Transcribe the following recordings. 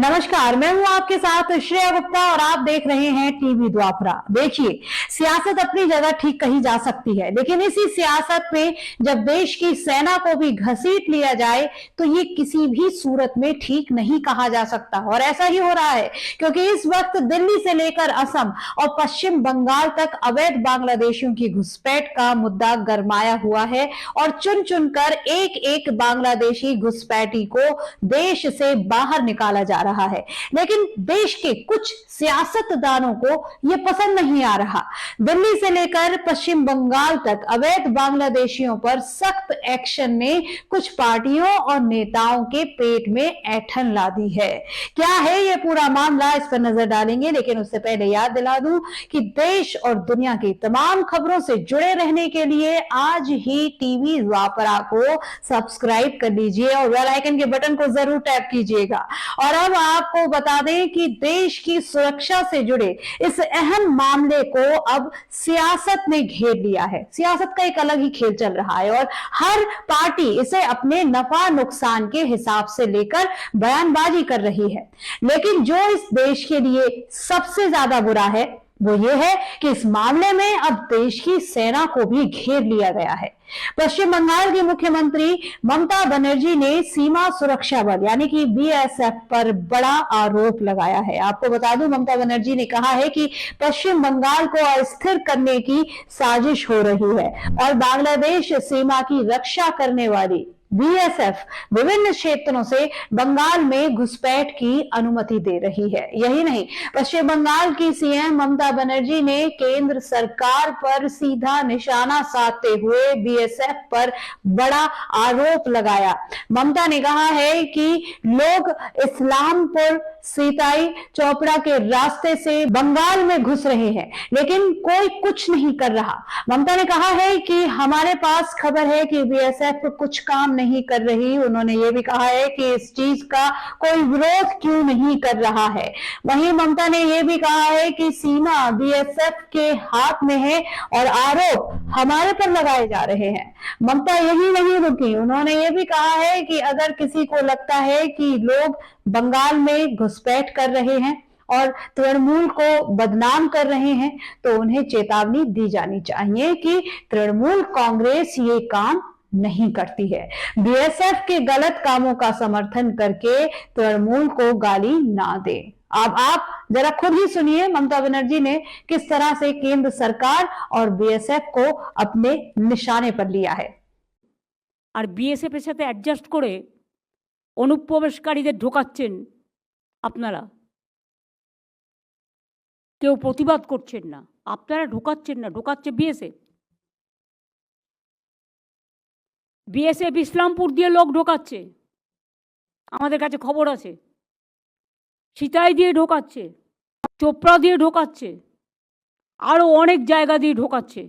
नमस्कार, मैं हूं आपके साथ श्रेया गुप्ता और आप देख रहे हैं टीवी द्वापरा। देखिए, सियासत अपनी जगह ठीक कही जा सकती है, लेकिन इसी सियासत में जब देश की सेना को भी घसीट लिया जाए तो ये किसी भी सूरत में ठीक नहीं कहा जा सकता। और ऐसा ही हो रहा है क्योंकि इस वक्त दिल्ली से लेकर असम और पश्चिम बंगाल तक अवैध बांग्लादेशियों की घुसपैठ का मुद्दा गरमाया हुआ है और चुन चुनकर एक एक बांग्लादेशी घुसपैठी को देश से बाहर निकाला जा रहा है। लेकिन देश के कुछ सियासतदानों को यह पसंद नहीं आ रहा। दिल्ली से लेकर पश्चिम बंगाल तक अवैध बांग्लादेशियों पर सख्त एक्शन ने कुछ पार्टियों और नेताओं के पेट में ऐंठन ला दी है। क्या है यह पूरा मामला, इस पर नजर डालेंगे, लेकिन उससे पहले याद दिला दूं कि देश और दुनिया की तमाम खबरों से जुड़े रहने के लिए आज ही टीवी द्वापरा को सब्सक्राइब कर लीजिए और बेल आइकन के बटन को जरूर टैप कीजिएगा। और अब आपको बता दें कि देश की सुरक्षा से जुड़े इस अहम मामले को अब सियासत ने घेर लिया है। सियासत का एक अलग ही खेल चल रहा है और हर पार्टी इसे अपने नफा नुकसान के हिसाब से लेकर बयानबाजी कर रही है। लेकिन जो इस देश के लिए सबसे ज्यादा बुरा है वो ये है कि इस मामले में अब देश की सेना को भी घेर लिया गया है। पश्चिम बंगाल की मुख्यमंत्री ममता बनर्जी ने सीमा सुरक्षा बल यानी कि बीएसएफ पर बड़ा आरोप लगाया है। आपको बता दूं, ममता बनर्जी ने कहा है कि पश्चिम बंगाल को अस्थिर करने की साजिश हो रही है और बांग्लादेश सीमा की रक्षा करने वाली बीएसएफ विभिन्न क्षेत्रों से बंगाल में घुसपैठ की अनुमति दे रही है। यही नहीं, पश्चिम बंगाल की सीएम ममता बनर्जी ने केंद्र सरकार पर सीधा निशाना साधते हुए बीएसएफ पर बड़ा आरोप लगाया। ममता ने कहा है कि लोग इस्लामपुर सीताई चोपड़ा के रास्ते से बंगाल में घुस रहे हैं, लेकिन कोई कुछ नहीं कर रहा। ममता ने कहा है कि हमारे पास खबर है कि बीएसएफ कुछ काम नहीं कर रही। उन्होंने ये भी कहा है कि इस चीज का कोई विरोध क्यों नहीं कर रहा है। वहीं ममता ने यह भी कहा है कि सीमा बीएसएफ के हाथ में है और आरोप हमारे पर लगाए जा रहे हैं। ममता यही नहीं रुकी, उन्होंने ये भी कहा है कि अगर किसी को लगता है कि लोग बंगाल में घुसपैठ कर रहे हैं और तृणमूल को बदनाम कर रहे हैं तो उन्हें चेतावनी दी जानी चाहिए कि तृणमूल कांग्रेस ये काम नहीं करती है। बीएसएफ के गलत कामों का समर्थन करके तृणमूल को गाली ना दे। अब आप जरा खुद ही सुनिए ममता बनर्जी ने किस तरह से केंद्र सरकार और बीएसएफ को अपने निशाने पर लिया है। और बीएसएफ এর সাথে অ্যাডজাস্ট করে অনুপ্রবেশকারীদের ঢোকাচ্ছেন আপনারা, কেউ প্রতিবাদ করছেন না, আপনারা ঢোকাচ্ছেন না, ঢোকাচ্ছে বিএসএফ। বিএসএফ ইসলামপুর দিয়ে লোক ঢোকাচ্ছে, আমাদের কাছে খবর আছে। সিতাই দিয়ে ঢোকাচ্ছে, চোপড়া দিয়ে ঢোকাচ্ছে, আরও অনেক জায়গা দিয়ে ঢোকাচ্ছে।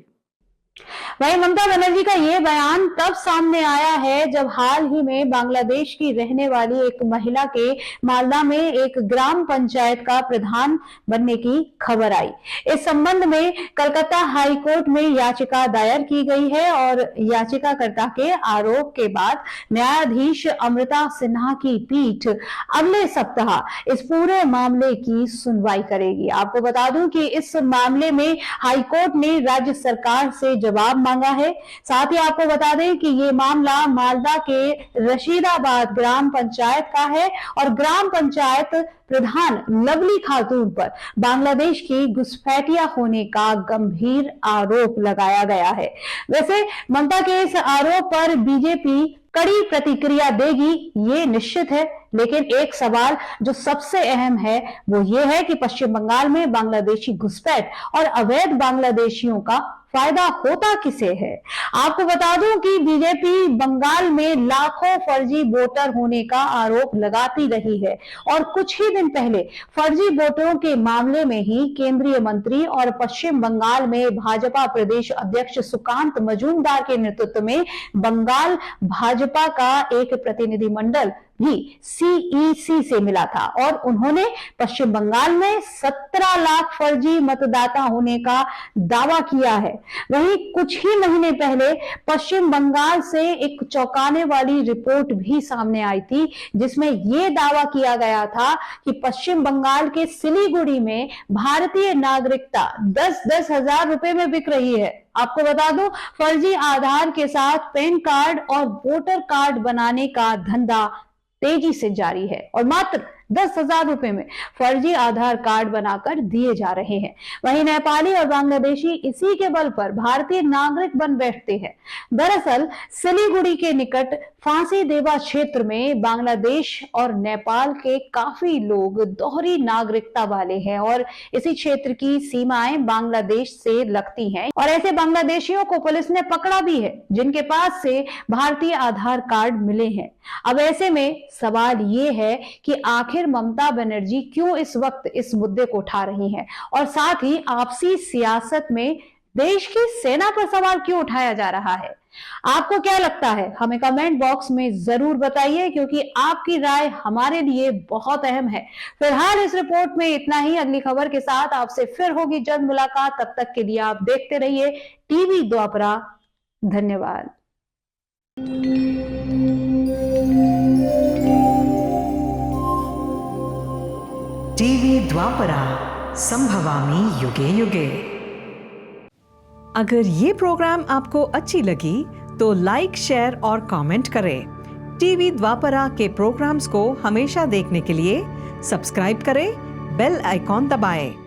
वहीं ममता बनर्जी का ये बयान तब सामने आया है जब हाल ही में बांग्लादेश की रहने वाली एक महिला के मालदा में एक ग्राम पंचायत का प्रधान बनने की खबर आई। इस संबंध में कलकत्ता हाई कोर्ट में याचिका दायर की गई है और याचिकाकर्ता के आरोप के बाद न्यायाधीश अमृता सिन्हा की पीठ अगले सप्ताह इस पूरे मामले की सुनवाई करेगी। आपको बता दूं कि इस मामले में हाईकोर्ट ने राज्य सरकार से जवाब मांगा है। साथ ही आपको बता दें कि ये मामला मालदा के रशीदाबाद ग्राम पंचायत का है और ग्राम पंचायत प्रधान लवली खातून पर बांग्लादेश की घुसपैठिया होने का गंभीर आरोप लगाया गया है। वैसे ममता के इस आरोप पर बीजेपी कड़ी प्रतिक्रिया देगी ये निश्चित है, लेकिन एक सवाल जो सबसे अहम है वो ये है कि पश्चिम बंगाल में बांग्लादेशी घुसपैठ और अवैध बांग्लादेशियों का फायदा होता किसे है। आपको बता दूं कि बीजेपी बंगाल में लाखों फर्जी वोटर होने का आरोप लगाती रही है और कुछ ही दिन पहले फर्जी वोटरों के मामले में ही केंद्रीय मंत्री और पश्चिम बंगाल में भाजपा प्रदेश अध्यक्ष सुकांत मजूमदार के नेतृत्व में बंगाल भाजपा का एक प्रतिनिधिमंडल भी CEC से मिला था और उन्होंने पश्चिम बंगाल में 17 लाख फर्जी मतदाता होने का दावा किया है। वहीं कुछ ही महीने पहले पश्चिम बंगाल से एक चौंकाने वाली रिपोर्ट भी सामने आई थी, जिसमें यह दावा किया गया था कि पश्चिम बंगाल के सिलीगुड़ी में भारतीय नागरिकता 10-10 हजार रुपए में बिक रही है। आपको बता दूं, फर्जी आधार के साथ पैन कार्ड और वोटर कार्ड बनाने का धंधा तेजी से जारी है और मात्र 10,000 रुपए में फर्जी आधार कार्ड बनाकर दिए जा रहे हैं। वहीं नेपाली और बांग्लादेशी इसी के बल पर भारतीय नागरिक बन बैठते हैं। दरअसल सिलीगुड़ी के निकट फांसी देवा क्षेत्र में बांग्लादेश और नेपाल के काफी लोग दोहरी नागरिकता वाले हैं और इसी क्षेत्र की सीमाएं बांग्लादेश से लगती हैं और ऐसे बांग्लादेशियों को पुलिस ने पकड़ा भी है, जिनके पास से भारतीय आधार कार्ड मिले हैं। अब ऐसे में सवाल ये है कि आखिर ममता बनर्जी क्यों इस वक्त इस मुद्दे को उठा रही हैं और साथ ही आपसी सियासत में देश की सेना पर सवाल क्यों उठाया जा रहा है। आपको क्या लगता है, हमें कमेंट बॉक्स में जरूर बताइए, क्योंकि आपकी राय हमारे लिए बहुत अहम है। फिलहाल इस रिपोर्ट में इतना ही। अगली खबर के साथ आपसे फिर होगी जल्द मुलाकात। तब तक के लिए आप देखते रहिए टीवी द्वापरा। धन्यवाद। टीवी द्वापरा, संभवामि युगे युगे। अगर ये प्रोग्राम आपको अच्छी लगी तो लाइक, शेयर और कमेंट करें। टीवी द्वापरा के प्रोग्राम्स को हमेशा देखने के लिए सब्सक्राइब करें, बेल आइकॉन दबाएं।